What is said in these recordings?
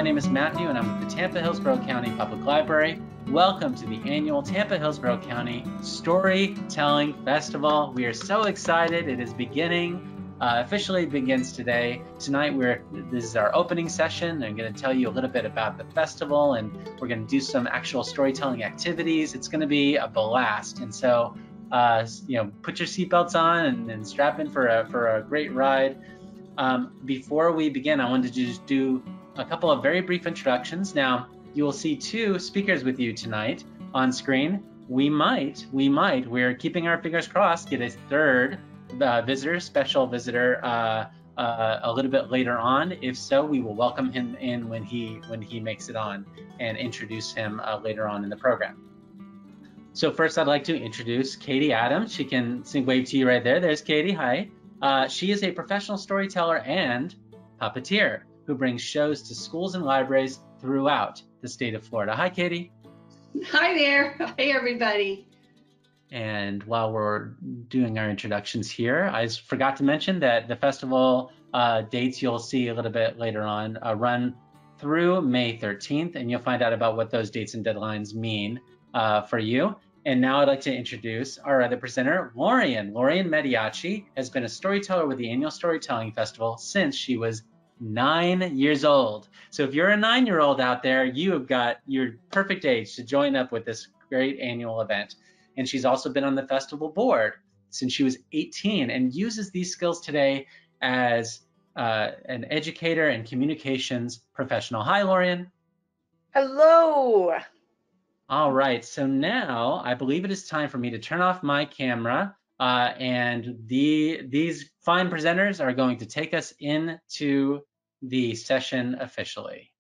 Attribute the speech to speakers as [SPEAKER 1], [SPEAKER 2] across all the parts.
[SPEAKER 1] name is Matthew and I'm with the Tampa-Hillsborough County Public Library. Welcome to the annual Tampa-Hillsborough County Storytelling Festival. We are so excited. It is beginning, officially begins today. Tonight, this is our opening session. I'm going to tell you a little bit about the festival, and we're going to do some actual storytelling activities. It's going to be a blast. And so, put your seatbelts on and strap in for a great ride. Before we begin, I wanted to just do a couple of very brief introductions. Now, you will see two speakers with you tonight on screen. We're keeping our fingers crossed, get a third special visitor a little bit later on. If so, we will welcome him in when he makes it on and introduce him later on in the program. So first, I'd like to introduce Katie Adams. She can wave to you right there. There's Katie. Hi. She is a professional storyteller and puppeteer who brings shows to schools and libraries throughout the state of Florida. Hi, Katie.
[SPEAKER 2] Hi there. Hey, everybody.
[SPEAKER 1] And while we're doing our introductions here, I forgot to mention that the festival dates you'll see a little bit later on run through May 13th, and you'll find out about what those dates and deadlines mean for you. And now I'd like to introduce our other presenter, Lorian. Lorian Mediaci has been a storyteller with the annual Storytelling Festival since she was 9 years old. So if you're a 9-year-old out there, you have got your perfect age to join up with this great annual event. And she's also been on the festival board since she was 18 and uses these skills today as an educator and communications professional. Hi, Lorian.
[SPEAKER 3] Hello.
[SPEAKER 1] All right, so now I believe it is time for me to turn off my camera and these fine presenters are going to take us into the session officially.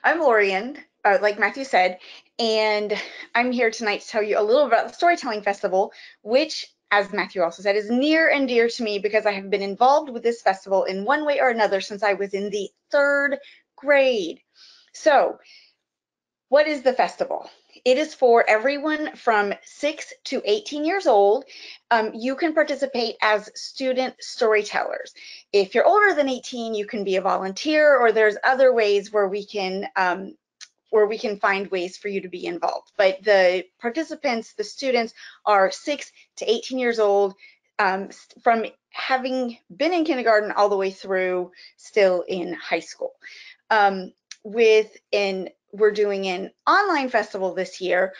[SPEAKER 3] I'm Lorian, like Matthew said, and I'm here tonight to tell you a little about the Storytelling Festival, which, as Matthew also said, is near and dear to me because I have been involved with this festival in one way or another since I was in the 3rd grade. So, what is the festival? It is for everyone from 6 to 18 years old. You can participate as student storytellers. If you're older than 18, you can be a volunteer, or there's other ways where we can find ways for you to be involved. But the participants, the students, are 6 to 18 years old, from having been in kindergarten all the way through still in high school. We're doing an online festival this year,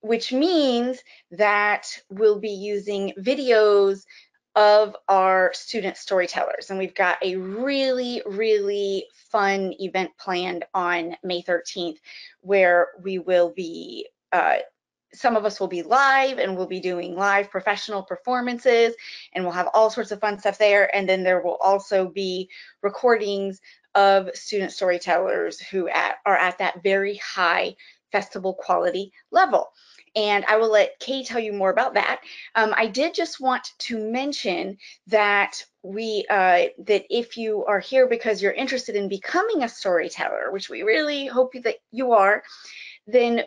[SPEAKER 3] which means that we'll be using videos of our student storytellers. And we've got a really, really fun event planned on May 13th, where we will be, some of us will be live and we'll be doing live professional performances, and we'll have all sorts of fun stuff there. And then there will also be recordings of student storytellers who are at that very high festival quality level. And I will let Kay tell you more about that. I did just want to mention that that if you are here because you're interested in becoming a storyteller, which we really hope that you are, then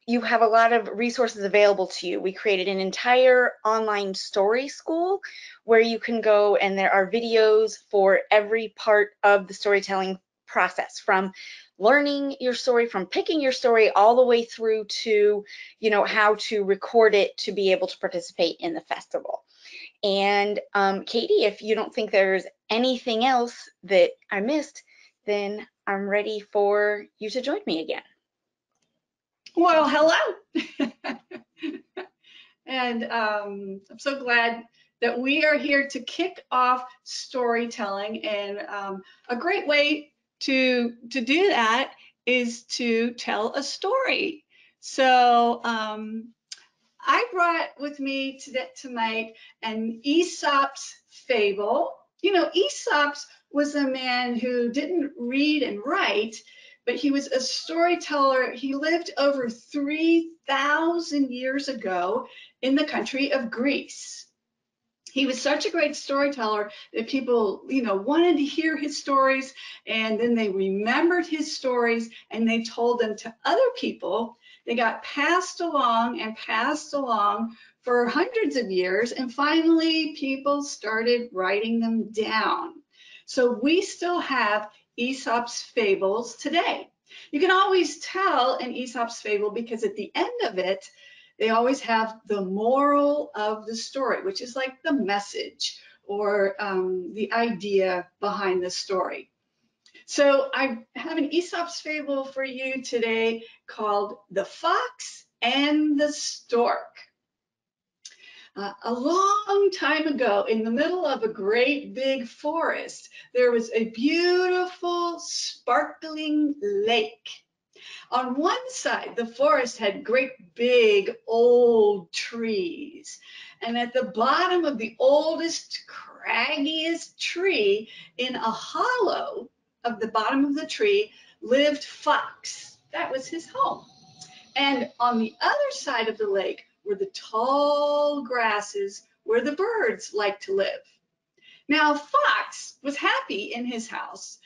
[SPEAKER 3] you have a lot of resources available to you. We created an entire online story school where you can go, and there are videos for every part of the storytelling process, from learning your story, from picking your story, all the way through to, how to record it to be able to participate in the festival. And Katie, if you don't think there's anything else that I missed, then I'm ready for you to join me again.
[SPEAKER 2] Well, hello. And I'm so glad that we are here to kick off storytelling. And a great way to do that is to tell a story. So I brought with me tonight an Aesop's fable. Aesop's was a man who didn't read and write, but he was a storyteller. He lived over 3,000 years ago in the country of Greece. He was such a great storyteller that people, wanted to hear his stories, and then they remembered his stories and they told them to other people. They got passed along for hundreds of years, and finally people started writing them down. So we still have Aesop's fables today. You can always tell an Aesop's fable because at the end of it, they always have the moral of the story, which is like the message or the idea behind the story. So I have an Aesop's fable for you today called The Fox and the Stork. A long time ago, in the middle of a great big forest, there was a beautiful, sparkling lake. On one side, the forest had great big old trees. And at the bottom of the oldest, craggiest tree, in a hollow of the bottom of the tree, lived Fox. That was his home. And on the other side of the lake were the tall grasses where the birds like to live. Now, Fox was happy in his house.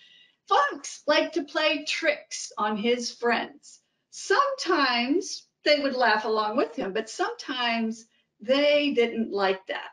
[SPEAKER 2] Fox liked to play tricks on his friends. Sometimes they would laugh along with him, but sometimes they didn't like that.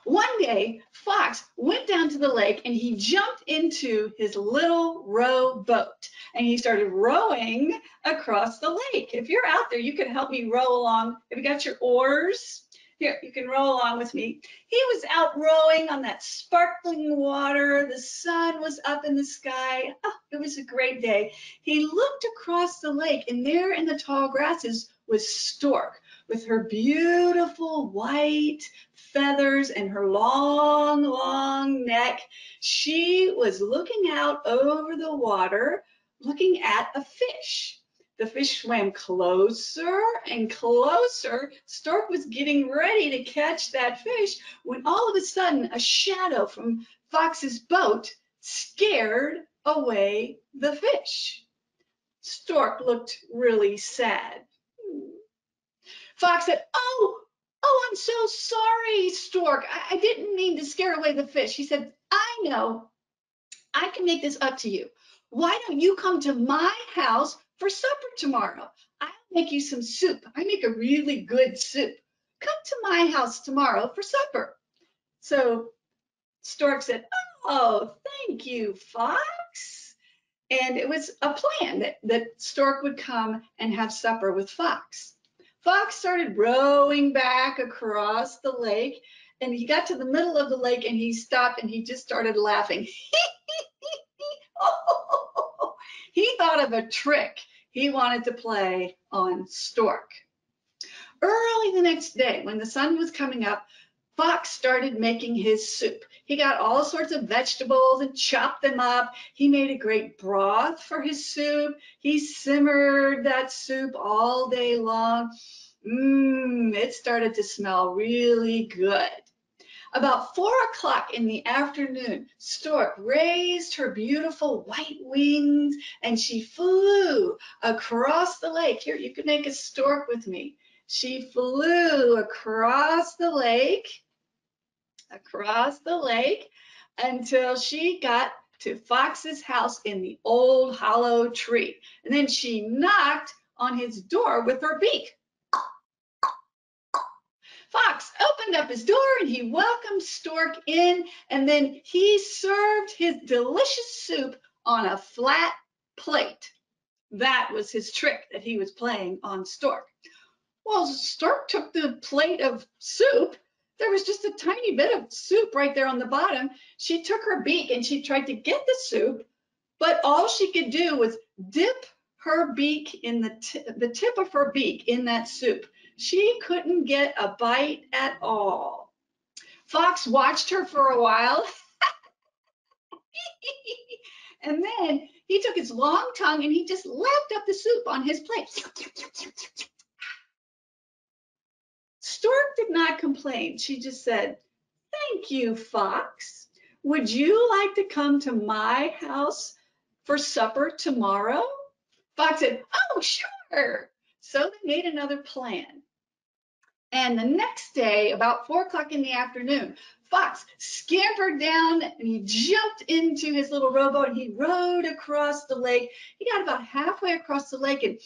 [SPEAKER 2] One day, Fox went down to the lake and he jumped into his little rowboat and he started rowing across the lake. If you're out there, you can help me row along. Have you got your oars? Here, you can row along with me. He was out rowing on that sparkling water. The sun was up in the sky. Oh, it was a great day. He looked across the lake, and there in the tall grasses was Stork with her beautiful white feathers and her long, long neck. She was looking out over the water, looking at a fish. The fish swam closer and closer. Stork was getting ready to catch that fish when all of a sudden a shadow from Fox's boat scared away the fish. Stork looked really sad. Fox said, "Oh, I'm so sorry, Stork. I didn't mean to scare away the fish." He said, "I know. I can make this up to you. Why don't you come to my house for supper tomorrow? I'll make you some soup. I make a really good soup. Come to my house tomorrow for supper." So Stork said, "Oh, thank you, Fox." And it was a plan that Stork would come and have supper with Fox. Fox started rowing back across the lake, and he got to the middle of the lake and he stopped and he just started laughing. He thought of a trick he wanted to play on Stork. Early the next day, when the sun was coming up, Fox started making his soup. He got all sorts of vegetables and chopped them up. He made a great broth for his soup. He simmered that soup all day long. It started to smell really good. About 4 o'clock in the afternoon, Stork raised her beautiful white wings and she flew across the lake. Here, you can make a stork with me. She flew across the lake until she got to Fox's house in the old hollow tree. And then she knocked on his door with her beak. Fox opened up his door and he welcomed Stork in, and then he served his delicious soup on a flat plate. That was his trick that he was playing on Stork. Well, Stork took the plate of soup. There was just a tiny bit of soup right there on the bottom. She took her beak and she tried to get the soup, but all she could do was dip her beak in the tip of her beak in that soup. She couldn't get a bite at all. Fox watched her for a while, and then he took his long tongue and he just lapped up the soup on his plate. Stork did not complain. She just said, "Thank you, Fox. Would you like to come to my house for supper tomorrow?" Fox said, "Oh, sure." So they made another plan. And the next day, about 4 o'clock in the afternoon, Fox scampered down and he jumped into his little rowboat and he rowed across the lake. He got about halfway across the lake and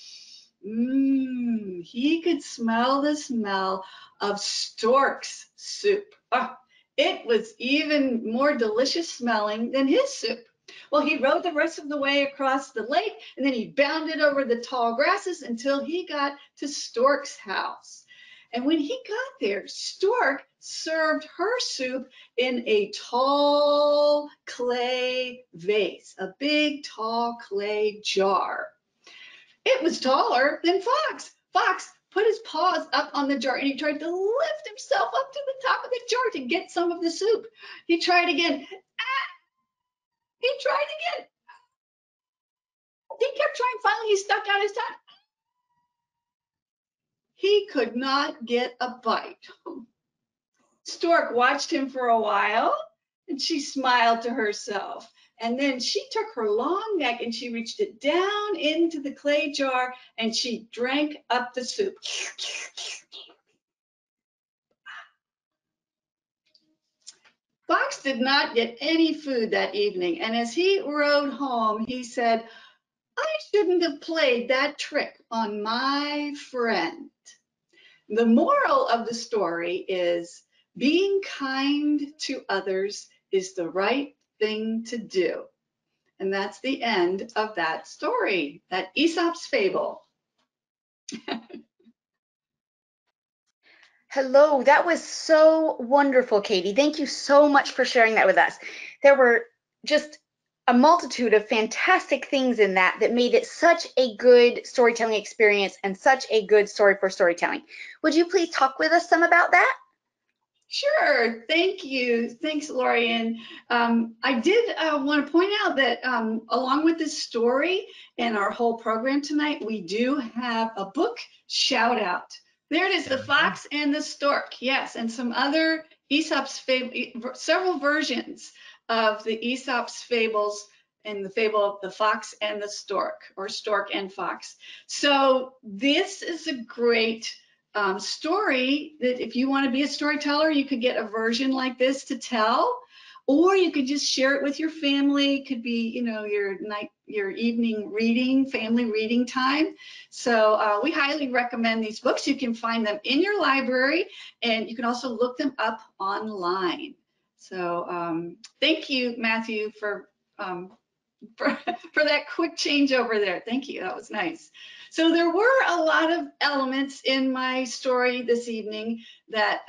[SPEAKER 2] he could smell the smell of Stork's soup. Oh, it was even more delicious smelling than his soup. Well, he rode the rest of the way across the lake, and then he bounded over the tall grasses until he got to Stork's house. And when he got there, Stork served her soup in a tall clay vase, a big tall clay jar. It was taller than Fox. Fox put his paws up on the jar and he tried to lift himself up to the top of the jar to get some of the soup. He tried again. He tried again. He kept trying. Finally, he stuck out his tongue. He could not get a bite. Stork watched him for a while, and she smiled to herself. And then she took her long neck and she reached it down into the clay jar and she drank up the soup. Fox did not get any food that evening, and as he rode home, he said, I shouldn't have played that trick on my friend. The moral of the story is being kind to others is the right thing to do. And that's the end of that story, that Aesop's fable.
[SPEAKER 3] Hello, that was so wonderful, Katie. Thank you so much for sharing that with us. There were just a multitude of fantastic things in that made it such a good storytelling experience and such a good story for storytelling. Would you please talk with us some about that?
[SPEAKER 2] Sure, thank you. Thanks, Lori. And I did want to point out that along with this story and our whole program tonight, we do have a book shout out. There it is, The Fox and the Stork. Yes, and some other Aesop's fable, several versions of the Aesop's fables and the fable of the Fox and the Stork, or Stork and Fox. So this is a great story that if you want to be a storyteller, you could get a version like this to tell, or you could just share it with your family. It could be, you know, your evening reading, family reading time. So we highly recommend these books. You can find them in your library, and you can also look them up online. So thank you, Matthew, for that quick change over there. Thank you. That was nice. So there were a lot of elements in my story this evening that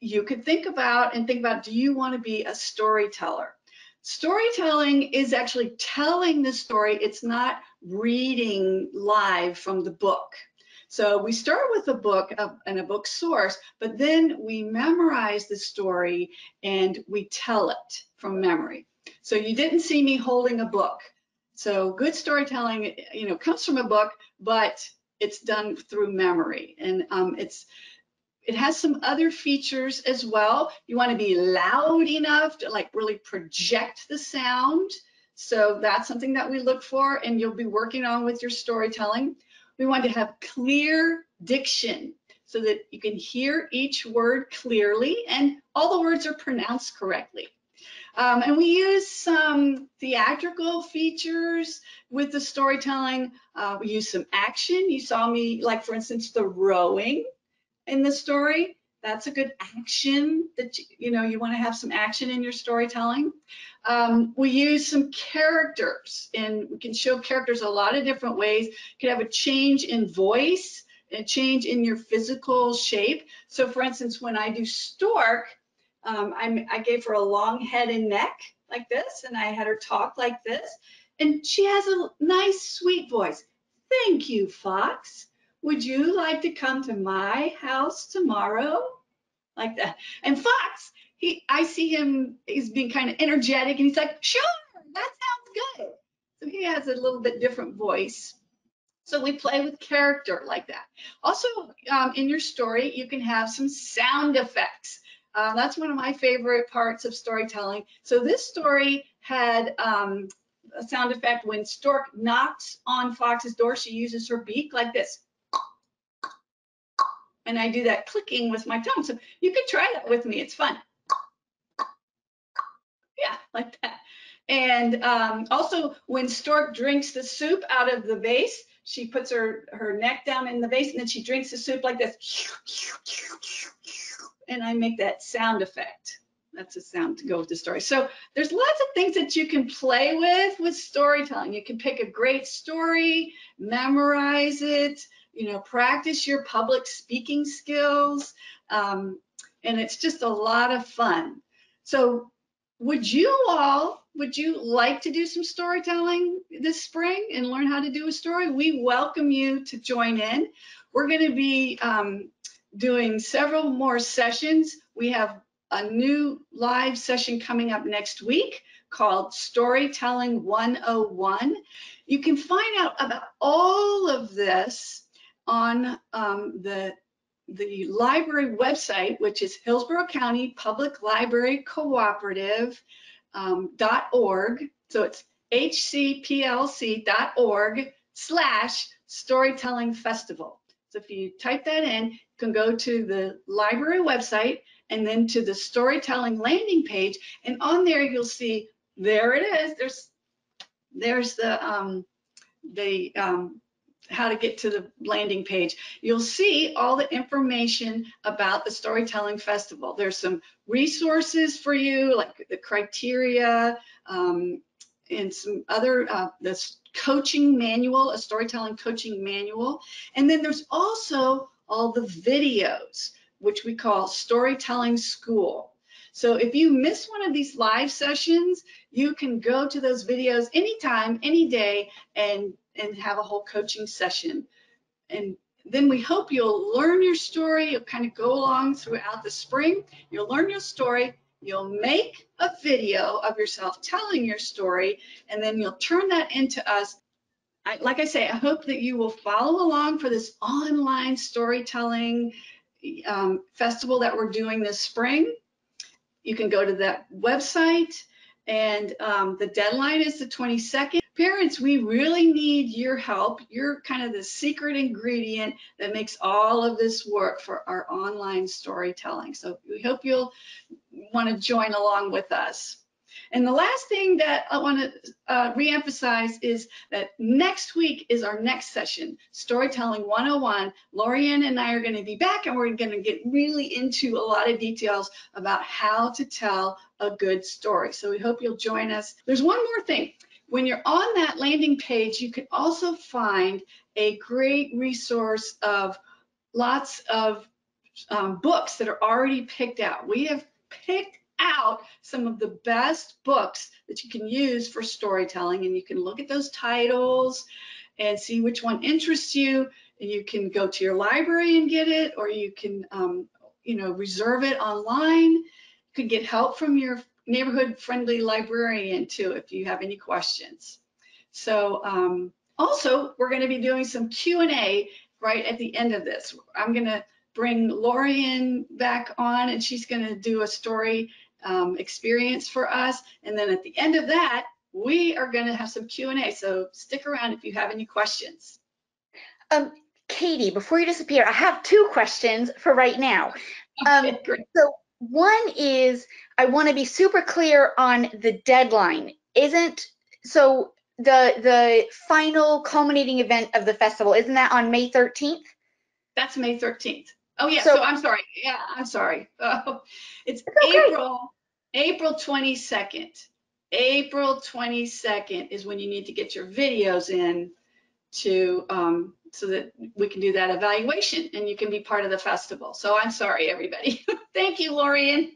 [SPEAKER 2] you could think about, do you want to be a storyteller? Storytelling is actually telling the story. It's not reading live from the book. So we start with a book and a book source, but then we memorize the story and we tell it from memory. So you didn't see me holding a book. So good storytelling, you know, comes from a book, but it's done through memory. And it has some other features as well. You want to be loud enough to like really project the sound. So that's something that we look for and you'll be working on with your storytelling. We want to have clear diction so that you can hear each word clearly and all the words are pronounced correctly. And we use some theatrical features with the storytelling. We use some action. You saw me, like for instance, the rowing in the story. That's a good action that, you know, you want to have some action in your storytelling. We use some characters, and we can show characters a lot of different ways. You can have a change in voice, a change in your physical shape. So for instance, when I do Stork, I gave her a long head and neck like this, and I had her talk like this. And she has a nice, sweet voice. Thank you, Fox. Would you like to come to my house tomorrow? Like that. And Fox, I see him, he's being kind of energetic, and he's like, sure, that sounds good. So he has a little bit different voice. So we play with character like that. Also, in your story, you can have some sound effects. That's one of my favorite parts of storytelling. So this story had a sound effect when Stork knocks on Fox's door. She uses her beak like this. And I do that clicking with my tongue. So you could try that with me. It's fun. Yeah, like that. And also when Stork drinks the soup out of the vase, she puts her neck down in the vase and then she drinks the soup like this. And I make that sound effect. That's a sound to go with the story. So there's lots of things that you can play with storytelling. You can pick a great story, memorize it, practice your public speaking skills, and it's just a lot of fun. So would you like to do some storytelling this spring and learn how to do a story? We welcome you to join in. We're going to be doing several more sessions. We have a new live session coming up next week called Storytelling 101. You can find out about all of this on the library website, which is Hillsborough County Public Library Cooperative.org. So it's hcplc.org/storytelling festival. So if you type that in, you can go to the library website and then to the storytelling landing page, and on there you'll see, there it is. There's the how to get to the landing page. You'll see all the information about the Storytelling Festival. There's some resources for you, like the criteria and some other, this coaching manual, a storytelling coaching manual. And then there's also all the videos, which we call Storytelling School. So if you miss one of these live sessions, you can go to those videos anytime, any day, and have a whole coaching session. And then we hope you'll learn your story. You'll kind of go along throughout the spring. You'll learn your story. You'll make a video of yourself telling your story, and then you'll turn that into us. Like I say, I hope that you will follow along for this online storytelling festival that we're doing this spring. You can go to that website, and the deadline is the 22nd. Parents, we really need your help. You're kind of the secret ingredient that makes all of this work for our online storytelling. So we hope you'll want to join along with us. And the last thing that I want to reemphasize is that next week is our next session, Storytelling 101. Lorianne and I are going to be back, and we're going to get really into a lot of details about how to tell a good story. So we hope you'll join us. There's one more thing. When you're on that landing page, you can also find a great resource of lots of books that are already picked out. We have picked out some of the best books that you can use for storytelling, and you can look at those titles and see which one interests you, and you can go to your library and get it, or you can reserve it online. You could get help from your neighborhood friendly librarian too if you have any questions. So also we're going to be doing some Q&A right at the end of this. I'm going to bring Lorianne back on, and she's going to do a story experience for us, and then at the end of that we are going to have some Q&A, so stick around if you have any questions.
[SPEAKER 3] Katie, before you disappear, I have two questions for right now.
[SPEAKER 2] Okay, great.
[SPEAKER 3] So one is, I want to be super clear on the deadline. So the final culminating event of the festival, isn't that on May 13th?
[SPEAKER 2] That's May 13th. Oh yeah, so I'm sorry. Yeah, I'm sorry. It's okay. April 22nd. April 22nd is when you need to get your videos in to so that we can do that evaluation and you can be part of the festival. So I'm sorry, everybody. Thank you, Lorianne.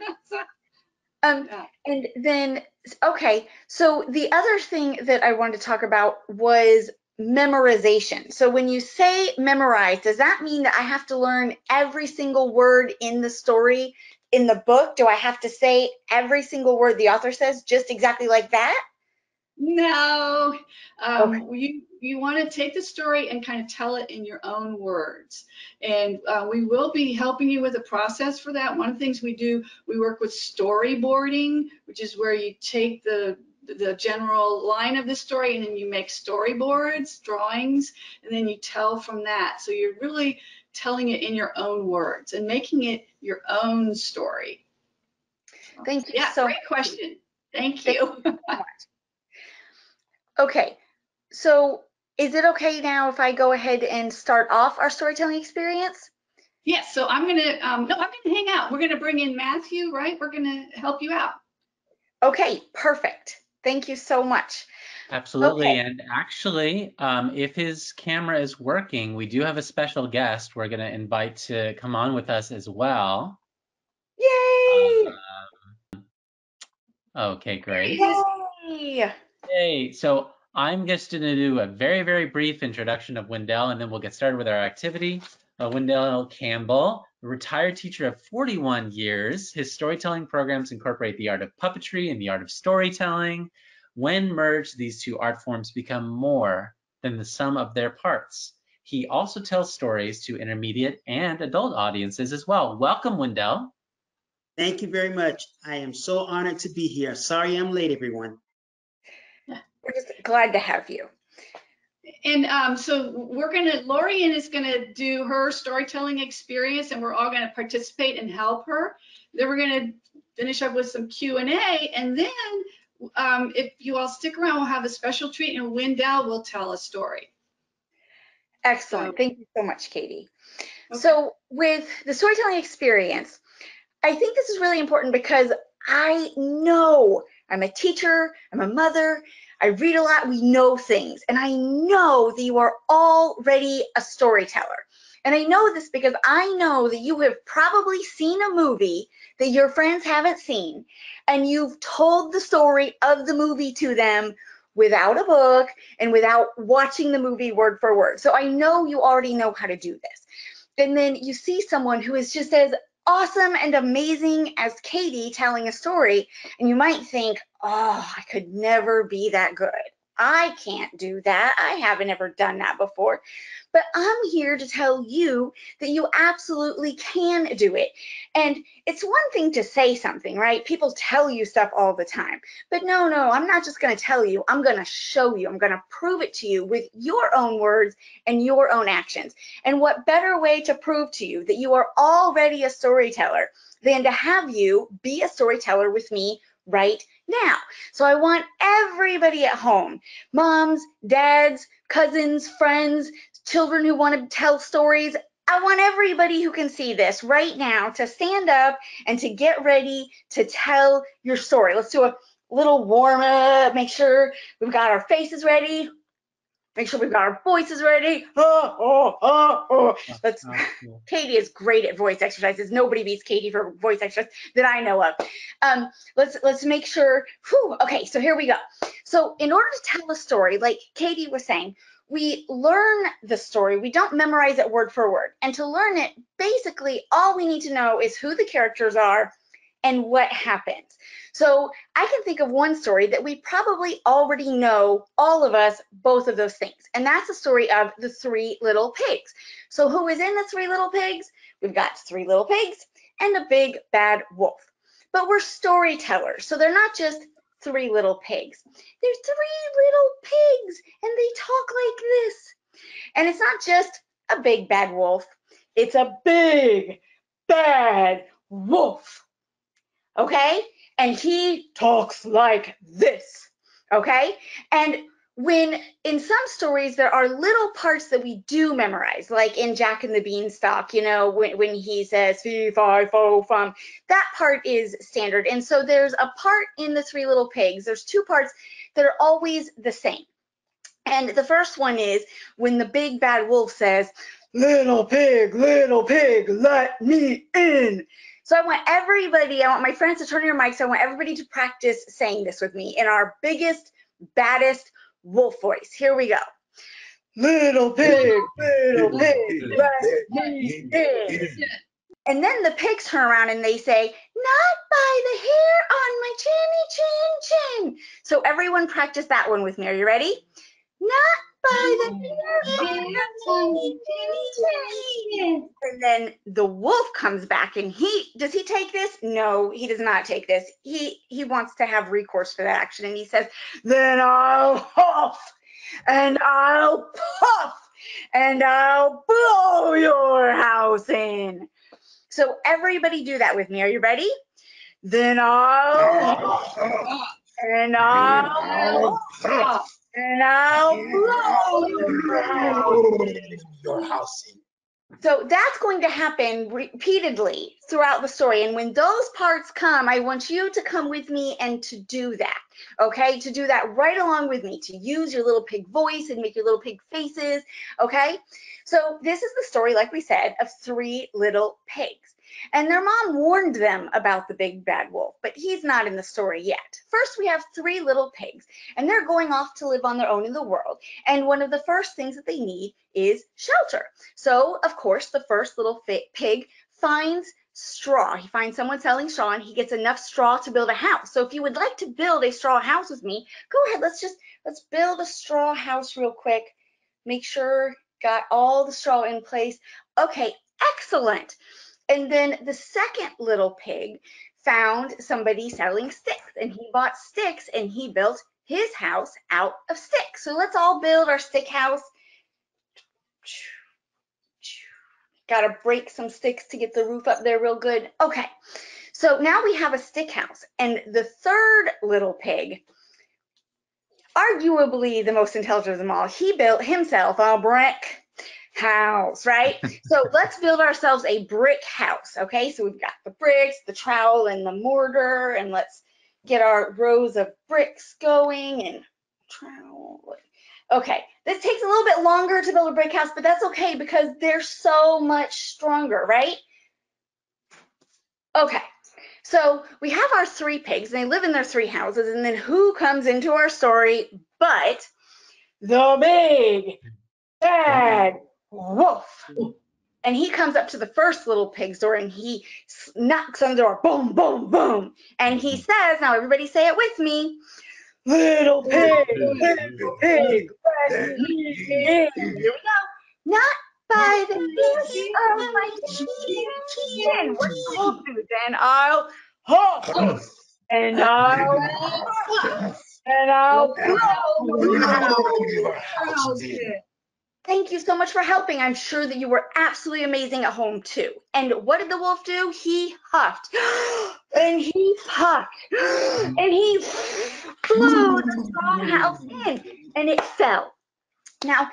[SPEAKER 3] And then, okay, so the other thing that I wanted to talk about was memorization. So when you say memorize, does that mean that I have to learn every single word in the story in the book? Do I have to say every single word the author says just exactly like that?
[SPEAKER 2] No,
[SPEAKER 3] Okay.
[SPEAKER 2] you want to take the story and kind of tell it in your own words. And we will be helping you with a process for that. One of the things we do, we work with storyboarding, which is where you take the general line of the story and then you make storyboards, drawings, and then you tell from that. So you're really telling it in your own words and making it your own story.
[SPEAKER 3] Thank you.
[SPEAKER 2] Yeah,
[SPEAKER 3] so
[SPEAKER 2] great question. Thank you.
[SPEAKER 3] so much. Okay, so is it okay now if I go ahead and start off our storytelling experience?
[SPEAKER 2] Yes, so I'm gonna, no, I'm gonna hang out. We're gonna bring in Matthew, right? We're gonna help you out.
[SPEAKER 3] Okay, perfect. Thank you so much.
[SPEAKER 1] Absolutely.
[SPEAKER 3] Okay.
[SPEAKER 1] And actually, if his camera is working, we do have a special guest we're going to invite to come on with us as well.
[SPEAKER 3] Yay!
[SPEAKER 1] Okay, great.
[SPEAKER 3] Yay!
[SPEAKER 1] Hey, so I'm just going to do a very, very brief introduction of Wendell, and then we'll get started with our activity. Wendell Campbell, a retired teacher of 41 years. His storytelling programs incorporate the art of puppetry and the art of storytelling. When merged, these two art forms become more than the sum of their parts. He also tells stories to intermediate and adult audiences as well. Welcome, Wendell.
[SPEAKER 4] Thank you very much. I am so honored to be here. Sorry I'm late, everyone.
[SPEAKER 3] We're just glad to have you.
[SPEAKER 2] And so Lorian is gonna do her storytelling experience, and we're all gonna participate and help her. Then we're gonna finish up with some Q&A, and then if you all stick around, we'll have a special treat, and Wendell will tell a story.
[SPEAKER 3] Excellent.
[SPEAKER 2] So,
[SPEAKER 3] Thank you so much, Katie.
[SPEAKER 2] okay.
[SPEAKER 3] So with the storytelling experience, I think this is really important because I know I'm a teacher, I'm a mother, I read a lot, we know things, and I know that you are already a storyteller. And I know this because I know that you have probably seen a movie that your friends haven't seen, and you've told the story of the movie to them without a book and without watching the movie word for word. So I know you already know how to do this. And then you see someone who is just as awesome and amazing as Katie telling a story, and you might think, oh, I could never be that good. I can't do that. I haven't ever done that before. But I'm here to tell you that you absolutely can do it. And it's one thing to say something, right? People tell you stuff all the time. But no, I'm not just going to tell you. I'm going to show you. I'm going to prove it to you with your own words and your own actions. And what better way to prove to you that you are already a storyteller than to have you be a storyteller with me right now. So I want everybody at home, moms, dads, cousins, friends, children who want to tell stories. I want everybody who can see this right now to stand up and to get ready to tell your story. Let's do a little warm up, make sure we've got our faces ready. Make sure we've got our voices ready. Let's. Katie is great at voice exercises. Nobody beats Katie for voice exercise that I know of. Let's make sure. Whew, okay, so here we go. So in order to tell a story, like Katie was saying, we learn the story. We don't memorize it word for word. And to learn it, basically, all we need to know is who the characters are and what happens. So I can think of one story that we probably already know, all of us, both of those things. And that's the story of the Three Little Pigs. So who is in the Three Little Pigs? We've got three little pigs and a big bad wolf. But we're storytellers, so they're not just three little pigs. They're three little pigs, and they talk like this. And it's not just a big bad wolf. It's a big bad wolf. Okay? And he talks like this, okay? And when in some stories there are little parts that we do memorize, like in Jack and the Beanstalk, you know, when he says fee, fi, fo, fum, that part is standard. And so there's a part in the Three Little Pigs, there's two parts that are always the same. And the first one is when the big bad wolf says, little pig, let me in. So I want my friends to turn on your mics. I want everybody to practice saying this with me in our biggest, baddest wolf voice. Here we go. Little pig, let me in. And then the pigs turn around and they say, not by the hair on my chinny chin chin. So everyone practice that one with me. Are you ready? Not by the hair on my chinny chin. And then the wolf comes back and does he take this? No, he does not take this. He wants to have recourse for that action. And he says, then I'll huff and I'll puff and I'll blow your house in. So everybody do that with me. Are you ready? Then I'll and I'll and I'll blow your house in. So that's going to happen repeatedly throughout the story. And when those parts come, I want you to come with me and to do that, okay? To do that right along with me, to use your little pig voice and make your little pig faces, okay? So this is the story, like we said, of 3 little pigs. And their mom warned them about the big bad wolf, but he's not in the story yet. First, we have 3 little pigs, and they're going off to live on their own in the world. And one of the first things that they need is shelter. So, of course, the first little pig finds straw. He finds someone selling straw, and he gets enough straw to build a house. So if you would like to build a straw house with me, go ahead. Let's build a straw house real quick. Make sure got all the straw in place. Okay, excellent. And then the second little pig found somebody selling sticks, and he bought sticks and he built his house out of sticks. So let's all build our stick house. Got to break some sticks to get the roof up there real good. Okay, so now we have a stick house. And the third little pig, arguably the most intelligent of them all, he built himself a brick house, right? So let's build ourselves a brick house, okay? So we've got the bricks, the trowel, and the mortar, and let's get our rows of bricks going and trowel. Okay, this takes a little bit longer to build a brick house, but that's okay because they're so much stronger, right? Okay, so we have our 3 pigs, and they live in their 3 houses, and then who comes into our story but the big bad wolf? And he comes up to the first little pig's door, and he knocks on the door, boom, boom, boom. And he says, now everybody say it with me, little pig, little pig, let me in. Here we go. Not by the hair of my chin. What do the wolf do? Then I'll huff, and I'll puff, and I'll blow. Thank you so much for helping. I'm sure that you were absolutely amazing at home too. And what did the wolf do? He huffed and he puffed and he blew the strong house in and it fell. Now,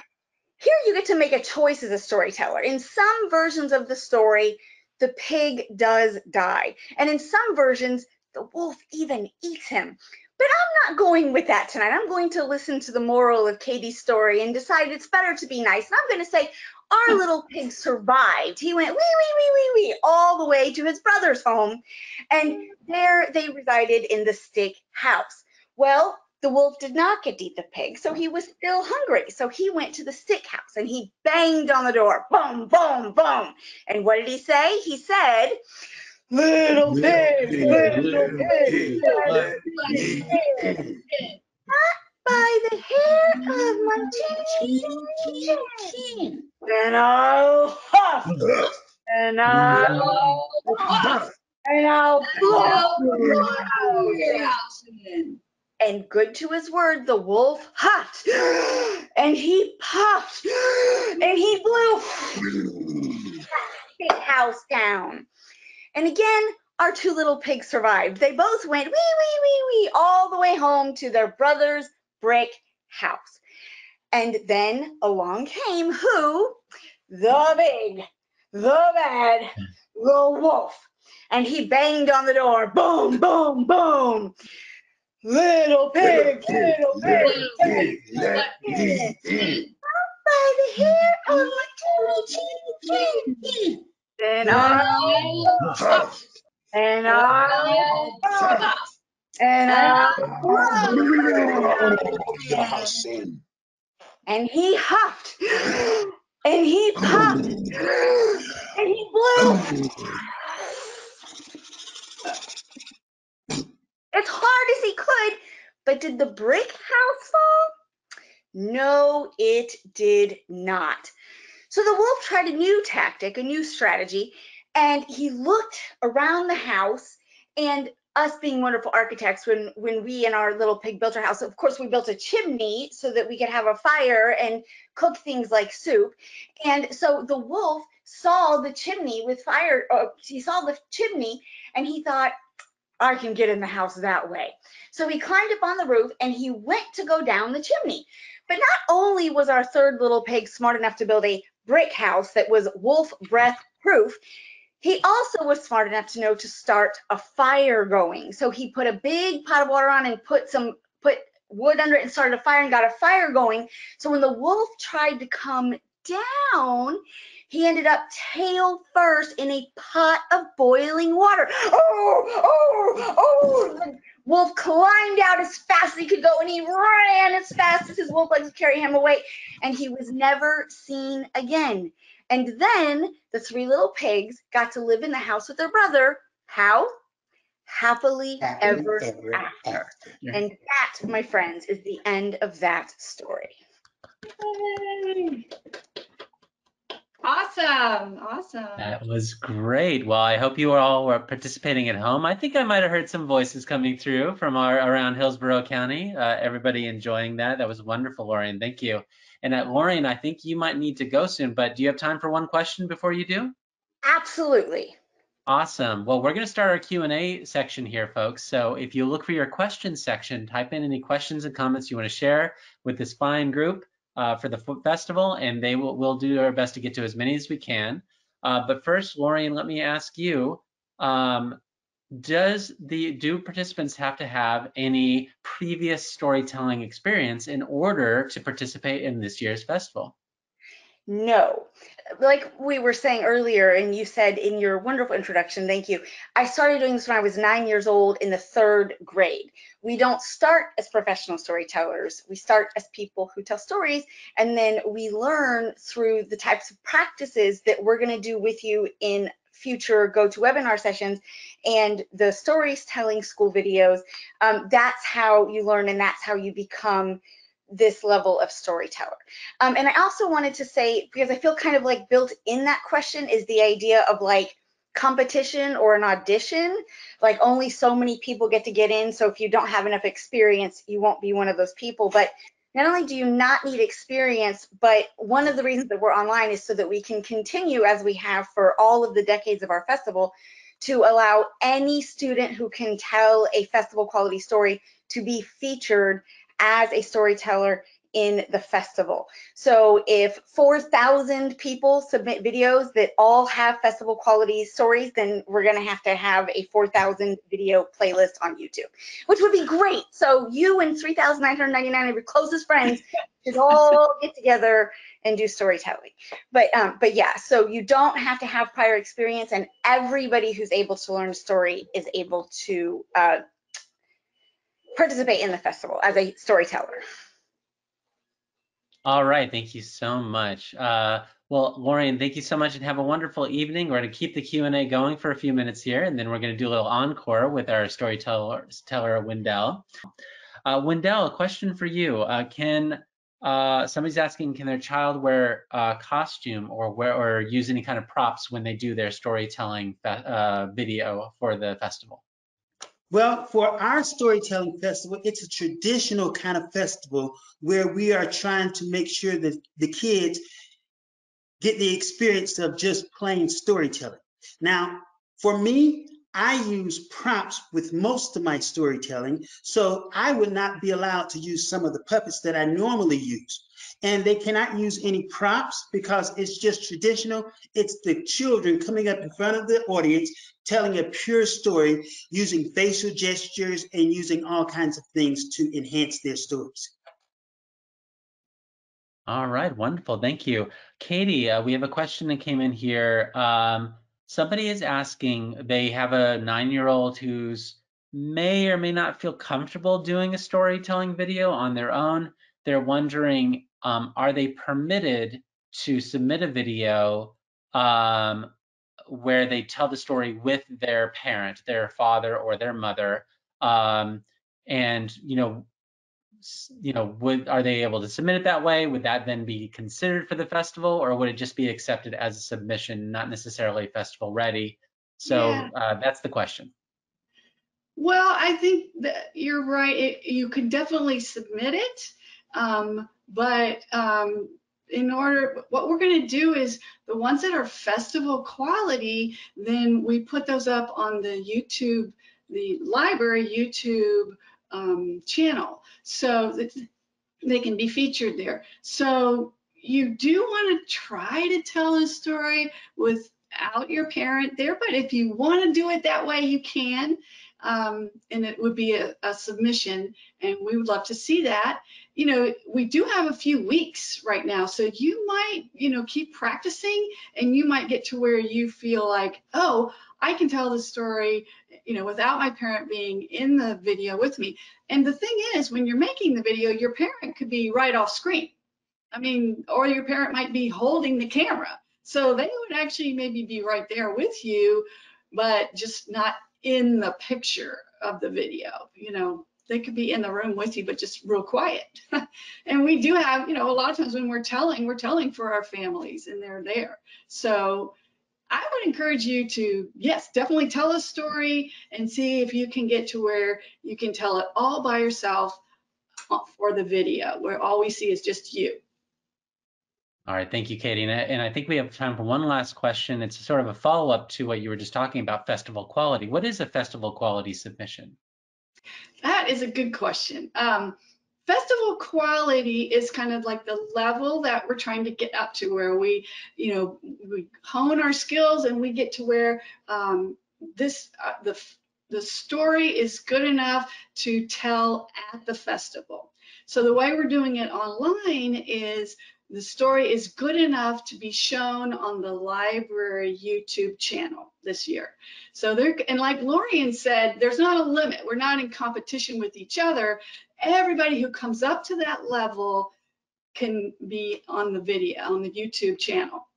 [SPEAKER 3] here you get to make a choice as a storyteller. In some versions of the story, the pig does die. And in some versions, the wolf even eats him. But I'm not going with that tonight. I'm going to listen to the moral of Katie's story and decide it's better to be nice. And I'm going to say our little pig survived. He went wee, wee, wee, wee, wee, all the way to his brother's home. And there they resided in the stick house. Well, the wolf did not get to eat the pig, so he was still hungry. So he went to the stick house and he banged on the door. Boom, boom, boom. And what did he say? He said, little pig, little pig, let me in. Not by the hair of my chin. Then I'll huff, and I'll huff, and I'll blow. And good to his word, the wolf huffed, and he puffed, and he blew the stick house down. And again, our 2 little pigs survived. They both went wee, wee, wee, wee, all the way home to their brother's brick house. And then along came who? The big, the bad, the wolf. And he banged on the door, boom, boom, boom. Little pig, little pig, let me in. By the hair of my chin. Then I'll huff, and I'll puff, and I'll blow. And he huffed, and he puffed, and he blew. As hard as he could, but did the brick house fall? No, it did not. So the wolf tried a new tactic, a new strategy, and he looked around the house. And us being wonderful architects, when we and our little pig built our house, of course, we built a chimney so that we could have a fire and cook things like soup. And so the wolf saw the chimney with fire, he saw the chimney, and he thought, I can get in the house that way. So he climbed up on the roof and he went to go down the chimney. But not only was our third little pig smart enough to build a brick house that was wolf breath proof, he also was smart enough to know to start a fire going. So he put a big pot of water on and put wood under it and started a fire and got a fire going. So when the wolf tried to come down, he ended up tail first in a pot of boiling water. The wolf climbed out as fast as he could go, and he ran as fast as his wolf legs could carry him away, and he was never seen again. And then the three little pigs got to live in the house with their brother. How? Happily ever after. And that, my friends, is the end of that story.
[SPEAKER 2] Yay. Awesome.
[SPEAKER 1] That was great. Well, I hope you all were participating at home. I think I might have heard some voices coming through from around Hillsborough County. Everybody enjoying that. That was wonderful, Lorian. Thank you. And Lorian, I think you might need to go soon, but do you have time for one question before you do?
[SPEAKER 3] Absolutely.
[SPEAKER 1] Awesome. Well, we're going to start our Q&A section here, folks. So if you look for your questions section, type in any questions and comments you want to share with this fine group for the festival, and we'll do our best to get to as many as we can. But first, Lorian, let me ask you, do participants have to have any previous storytelling experience in order to participate in this year's festival?
[SPEAKER 3] No. Like we were saying earlier, and you said in your wonderful introduction, thank you, I started doing this when I was 9 years old in the 3rd grade. We don't start as professional storytellers. We start as people who tell stories, and then we learn through the types of practices that we're going to do with you in future GoToWebinar sessions and the storytelling school videos. That's how you learn, and that's how you become this level of storyteller. And I also wanted to say, because I feel kind of like built in that question is the idea of like competition or an audition, like only so many people get to get in. So if you don't have enough experience, you won't be one of those people. But not only do you not need experience, but one of the reasons that we're online is so that we can continue, as we have for all of the decades of our festival, to allow any student who can tell a festival quality story to be featured as a storyteller in the festival. So if 4,000 people submit videos that all have festival quality stories, then we're going to have a 4,000 video playlist on YouTube, which would be great. So you and 3,999 of your closest friends should all get together and do storytelling. But yeah, so you don't have to have prior experience, and everybody who's able to learn a story is able to participate in the festival as a storyteller.
[SPEAKER 1] All right, thank you so much. Well, Lorian, thank you so much, and have a wonderful evening. We're going to keep the Q&A going for a few minutes here, and then we're going to do a little encore with our storyteller, Wendell. Wendell, a question for you. Somebody's asking, can their child wear a costume or use any kind of props when they do their storytelling video for the festival?
[SPEAKER 4] Well, for our storytelling festival, it's a traditional kind of festival where we are trying to make sure that the kids get the experience of just plain storytelling. Now, for me, I use props with most of my storytelling, so I would not be allowed to use some of the puppets that I normally use. And they cannot use any props because it's just traditional. It's the children coming up in front of the audience, telling a pure story, using facial gestures and using all kinds of things to enhance their stories.
[SPEAKER 1] All right, wonderful, thank you. Katie, we have a question that came in here. Somebody is asking, they have a 9-year-old who's may or may not feel comfortable doing a storytelling video on their own. They're wondering, are they permitted to submit a video where they tell the story with their parent, their father or their mother? And are they able to submit it that way? Would that then be considered for the festival, or would it just be accepted as a submission, not necessarily festival ready? So yeah. That's the question.
[SPEAKER 2] Well, I think that you're right. You could definitely submit it, but what we're going to do is the ones that are festival quality, then we put those up on the YouTube, the library YouTube channel, so that they can be featured there. So you do want to try to tell a story without your parent there, but if you want to do it that way, you can. And it would be a submission, and we would love to see that. You know, we do have a few weeks right now, so you might, you know, keep practicing, and you might get to where you feel like, oh, I can tell the story, you know, without my parent being in the video with me. And the thing is, when you're making the video, your parent could be right off screen. I mean, or your parent might be holding the camera. So they would actually maybe be right there with you, but just not in the picture of the video. You know, they could be in the room with you, but just real quiet. And we do have, you know, a lot of times when we're telling for our families, and they're there. So I would encourage you to, yes, definitely tell a story and see if you can get to where you can tell it all by yourself for the video, where all we see is just you.
[SPEAKER 1] All right, thank you, Katie. And I think we have time for one last question. It's sort of a follow-up to what you were just talking about, festival quality. What is a festival quality submission?
[SPEAKER 2] That is a good question. Festival quality is kind of like the level that we're trying to get up to, where we, you know, we hone our skills and we get to where the story is good enough to tell at the festival. So the way we're doing it online is the story is good enough to be shown on the library YouTube channel this year. So there, and like Lorian said, there's not a limit. We're not in competition with each other. Everybody who comes up to that level can be on the video, on the YouTube channel,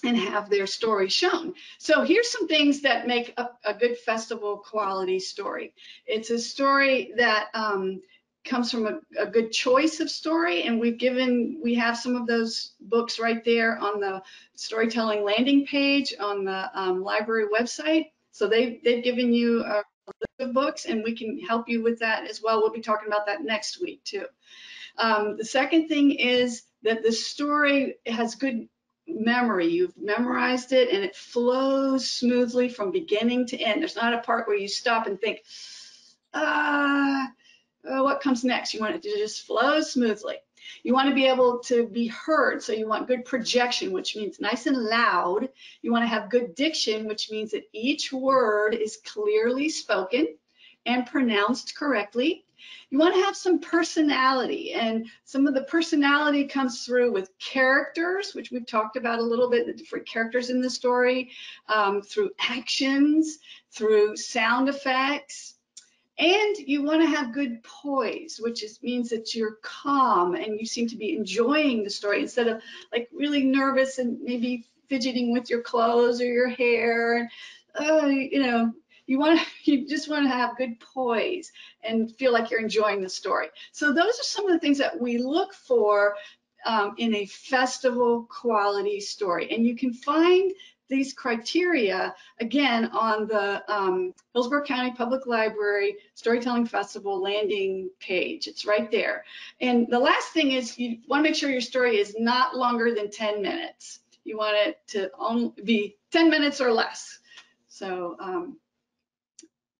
[SPEAKER 2] and have their story shown. So here's some things that make a good festival quality story. It's a story that comes from a good choice of story, and we have some of those books right there on the storytelling landing page on the library website. So they've given you a list of books, and we can help you with that as well. We'll be talking about that next week too. The second thing is that the story has good memory. You've memorized it, and it flows smoothly from beginning to end. There's not a part where you stop and think, what comes next? You want it to just flow smoothly. You want to be able to be heard, so you want good projection, which means nice and loud. You want to have good diction, which means that each word is clearly spoken and pronounced correctly. You want to have some personality, and some of the personality comes through with characters, which we've talked about a little bit, the different characters in the story, through actions, through sound effects. And you want to have good poise, which means that you're calm and you seem to be enjoying the story instead of like really nervous and maybe fidgeting with your clothes or your hair. You know, you just want to have good poise and feel like you're enjoying the story. So those are some of the things that we look for in a festival quality story. And you can find these criteria again on the Hillsborough County Public Library Storytelling Festival landing page. It's right there. And the last thing is you want to make sure your story is not longer than 10 minutes. You want it to only be 10 minutes or less. So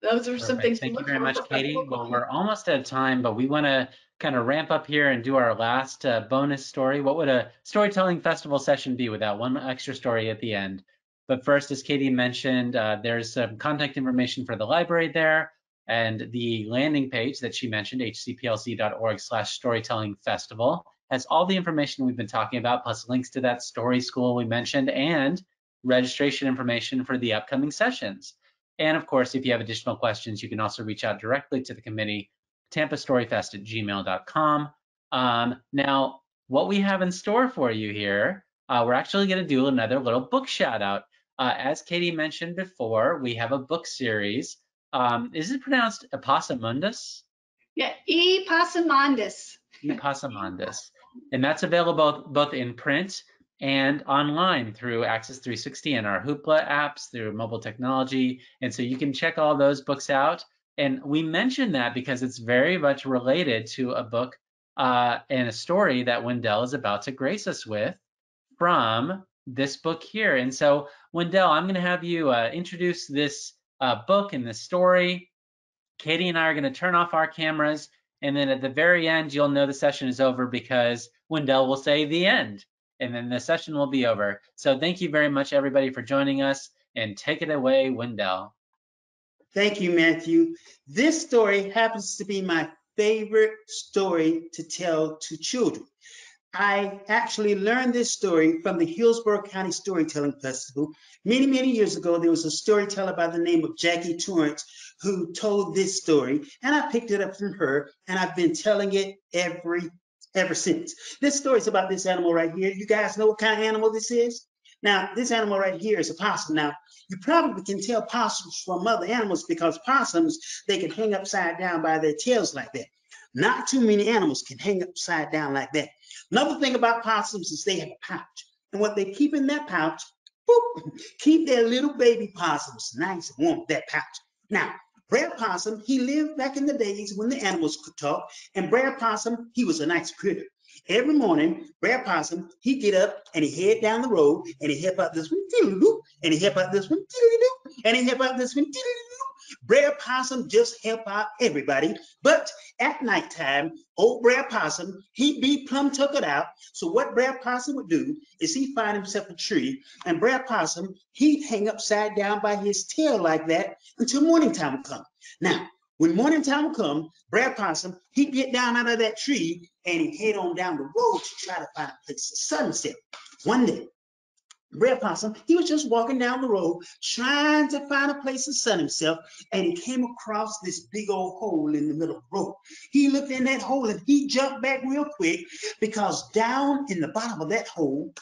[SPEAKER 2] those are some things.
[SPEAKER 1] Thank you very much, Katie. Well, we're almost out of time, but we want to kind of ramp up here and do our last bonus story. What would a storytelling festival session be without one extra story at the end? But first, as Katie mentioned, there's some contact information for the library there, and the landing page that she mentioned, hcplc.org/storytellingfestival, has all the information we've been talking about, plus links to that story school we mentioned, and registration information for the upcoming sessions. And of course, if you have additional questions, you can also reach out directly to the committee, tampastoryfest@gmail.com. Now, what we have in store for you here, we're actually going to do another little book shout out. As Katie mentioned before, we have a book series. Is it pronounced Epossumondas?
[SPEAKER 2] Yeah, Epossumondas.
[SPEAKER 1] Epossumondas. And that's available both in print and online through Access 360 and our Hoopla apps through mobile technology. And so you can check all those books out. And we mention that because it's very much related to a book and a story that Wendell is about to grace us with from this book here. And so, Wendell, I'm going to have you introduce this book and this story. Katie and I are going to turn off our cameras, and then at the very end, you'll know the session is over because Wendell will say the end. and then the session will be over. So thank you very much, everybody, for joining us, and take it away, Wendell.
[SPEAKER 4] Thank you, Matthew. This story happens to be my favorite story to tell to children. I actually learned this story from the Hillsborough County Storytelling Festival. Many, many years ago, there was a storyteller by the name of Jackie Torrance who told this story, and I picked it up from her, and I've been telling it ever since. This story is about this animal right here. You guys know what kind of animal this is? Now, this animal right here is a possum. Now, you probably can tell possums from other animals because possums, they can hang upside down by their tails like that. Not too many animals can hang upside down like that. Another thing about possums is they have a pouch. And what they keep in that pouch, keep their little baby possums nice and warm with that pouch. Now, Brer Possum, he lived back in the days when the animals could talk. And Brer Possum, he was a nice critter. Every morning, Brer Possum, he'd get up and he'd head down the road and he'd help out this one, and he'd help out this one, and he'd help out this one. Brer Possum just help out everybody. But at nighttime, old Brer Possum, he'd be plumb tuckered out. So what Brer Possum would do is he'd find himself a tree, and Brer Possum, he'd hang upside down by his tail like that until morning time would come. Now, when morning time would come, Brer Possum, he'd get down out of that tree and he'd head on down the road to try to find a place to sun himself. One day, Brer Possum, he was just walking down the road trying to find a place to sun himself, and he came across this big old hole in the middle of the road. He looked in that hole and he jumped back real quick because down in the bottom of that hole,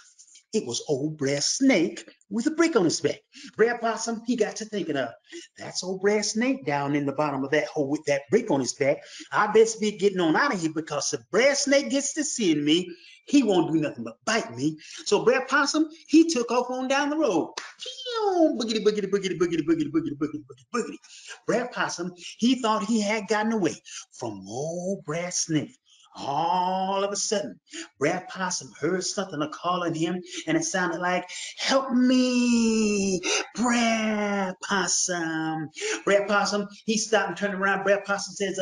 [SPEAKER 4] it was old Brer Snake with a brick on his back. Brer Possum, he got to thinking of, that's old Brer Snake down in the bottom of that hole with that brick on his back. I best be getting on out of here because if Brer Snake gets to seeing me, he won't do nothing but bite me. So Brer Possum, he took off on down the road. Boogity, boogity, boogity, boogity, boogity, boogity, boogity, boogity, boogity. Brer Possum, he thought he had gotten away from old Brer Snake. All of a sudden, Brer Possum heard something calling him, and it sounded like, help me, Brer Possum. Brer Possum, he stopped and turned around. Brer Possum says,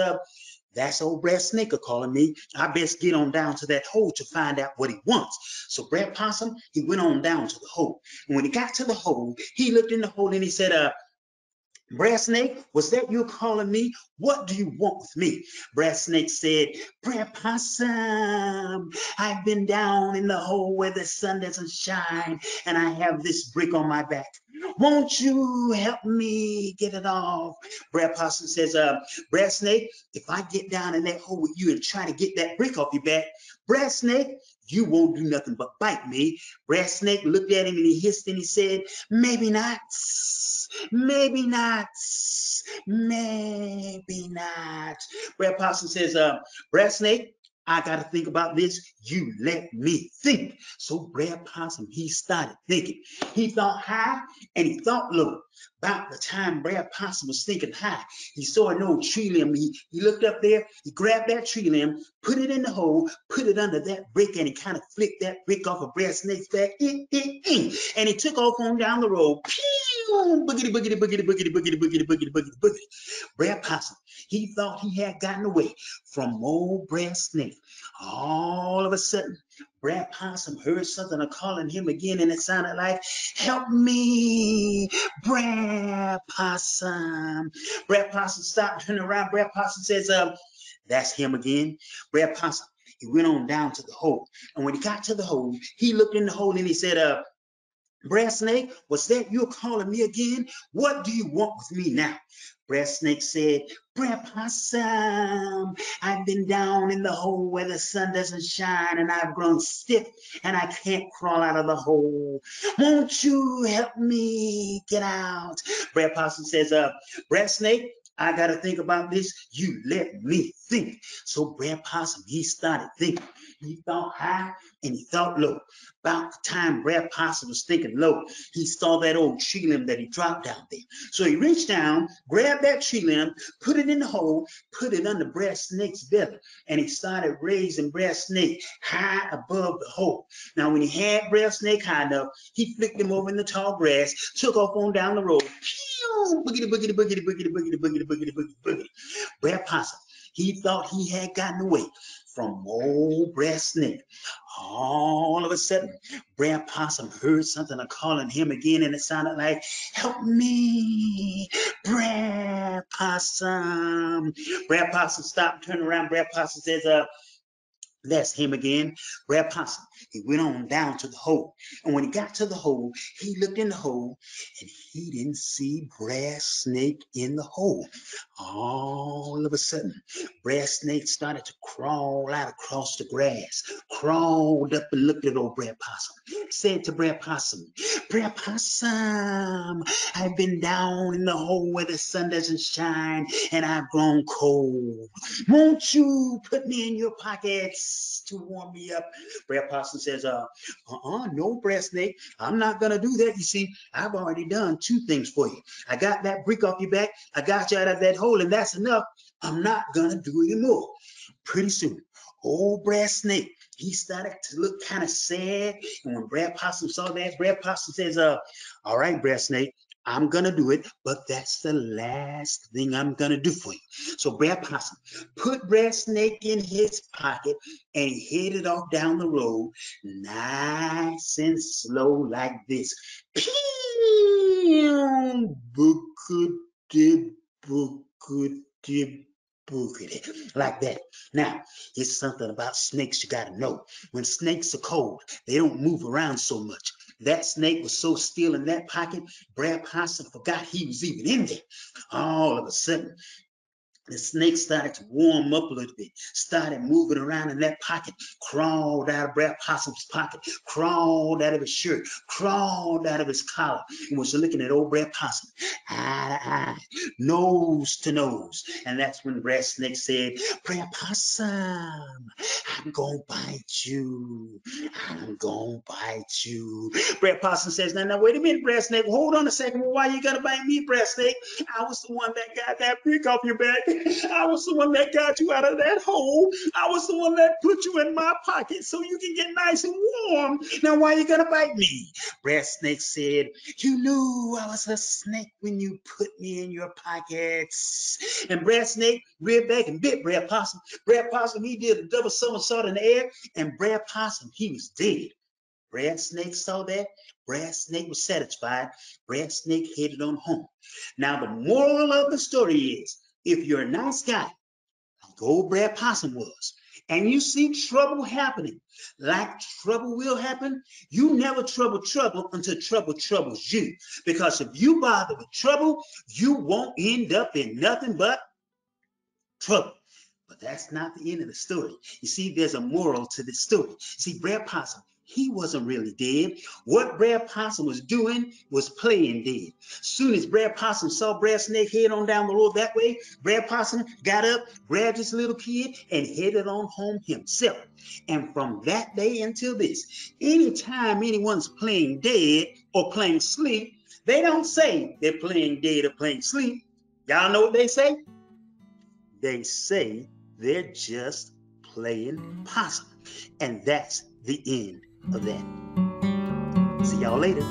[SPEAKER 4] that's old Brer Snake calling me. I best get on down to that hole to find out what he wants. So Brer Possum, he went on down to the hole. And when he got to the hole, he looked in the hole and he said, Brer Snake, was that you calling me? What do you want with me? Brer Snake said, Brer Possum, I've been down in the hole where the sun doesn't shine, and I have this brick on my back. Won't you help me get it off? Brer Possum says, Brer Snake, if I get down in that hole with you and try to get that brick off your back, Brer Snake, you won't do nothing but bite me. Brer Snake looked at him and he hissed and he said, maybe not. Maybe not. Maybe not. Brer Possum says, Brer Snake, I got to think about this. You let me think. So Brer Possum, he started thinking. He thought high and he thought low. About the time Brer Possum was thinking high, he saw an old tree limb. He looked up there, he grabbed that tree limb, put it in the hole, put it under that brick, and he kind of flicked that brick off of Brer Snake's back. And he took off on down the road. Boogity, boogity, boogity, boogity, boogity, boogity, boogity, boogity, boogity. Brer Possum, he thought he had gotten away from old Brer Snake. All of a sudden, Brer Possum heard something calling him again, and it sounded like, help me, Brer Possum. Brer Possum stopped, turned around. Brer Possum says, that's him again. Brer Possum, he went on down to the hole. And when he got to the hole, he looked in the hole and he said, Brer Snake, was that you calling me again? What do you want with me now? Brer Snake said, Brer Possum, I've been down in the hole where the sun doesn't shine, and I've grown stiff and I can't crawl out of the hole. Won't you help me get out? Brer Possum says, Brer Snake, I got to think about this. You let me think. So Brer Possum, he started thinking. He thought high and he thought low. About the time Brer Possum was thinking low, he saw that old tree limb that he dropped down there. So he reached down, grabbed that tree limb, put it in the hole, put it under Brer Snake's belly, and he started raising Brer Snake high above the hole. Now, when he had Brer Snake high enough, he flicked him over in the tall grass, took off on down the road. Boogity, boogity, boogity, boogity, boogity, boogity, boogity, boogity, boogity. Brer Possum, he thought he had gotten away from old Brer Snake. All of a sudden, Brer Possum heard something calling him again, and it sounded like, "Help me, Brer Possum." Brer Possum stopped, turned around. Brer Possum says, "That's him again." Brer Possum, he went on down to the hole. And when he got to the hole, he looked in the hole and he didn't see Brer Snake in the hole. All of a sudden, Brer Snake started to crawl out across the grass, crawled up and looked at old Brer Possum. Said to Brer Possum, "Brer Possum, I've been down in the hole where the sun doesn't shine and I've grown cold. Won't you put me in your pockets to warm me up?" Brer Possum says, "No, Brer Snake, I'm not gonna do that. You see, I've already done 2 things for you. I got that brick off your back, I got you out of that hole, and that's enough. I'm not gonna do any more." Pretty soon, old Brer Snake, he started to look kind of sad. And when Brer Possum saw that, Brer Possum says, "All right, Brer Snake, I'm gonna do it, but that's the last thing I'm gonna do for you." So Brer Possum put Brer Snake in his pocket and he headed off down the road, nice and slow like this. Pew, bookity, bookity, bookity, like that. Now, it's something about snakes you gotta know. When snakes are cold, they don't move around so much. That snake was so still in that pocket, Brer Possum forgot he was even in there. All of a sudden, the snake started to warm up a little bit, started moving around in that pocket, crawled out of Brer Possum's pocket, crawled out of his shirt, crawled out of his collar, and was looking at old Brer Possum, eye to eye, nose to nose. And that's when Brer Snake said, "Brer Possum, I'm gonna bite you. I'm gonna bite you." Brer Possum says, "Now, wait a minute, Brer Snake. Hold on a second. Why you gonna bite me, Brer Snake? I was the one that got that brick off your back. I was the one that got you out of that hole. I was the one that put you in my pocket so you can get nice and warm. Now, why you gonna bite me?" Brer Snake said, "You knew I was a snake when you put me in your pockets." And Brer Snake reared back and bit Brer Possum. Brer Possum, he did a double somersault in the air, and Brer Possum, he was dead. Brer Snake saw that. Brer Snake was satisfied. Brer Snake headed on home. Now, the moral of the story is, if you're a nice guy, like old Brer Possum was, and you see trouble happening, like trouble will happen, you never trouble until trouble troubles you. Because if you bother with trouble, you won't end up in nothing but trouble. But that's not the end of the story. You see, there's a moral to the story. See, Brer Possum, he wasn't really dead. What Brer Possum was doing was playing dead. Soon as Brer Possum saw Brer Snake head on down the road that way, Brer Possum got up, grabbed his little kid, and headed on home himself. And from that day until this, anytime anyone's playing dead or playing sleep, they don't say they're playing dead or playing sleep. Y'all know what they say? They say they're just playing possum. And that's the end of that. See y'all later.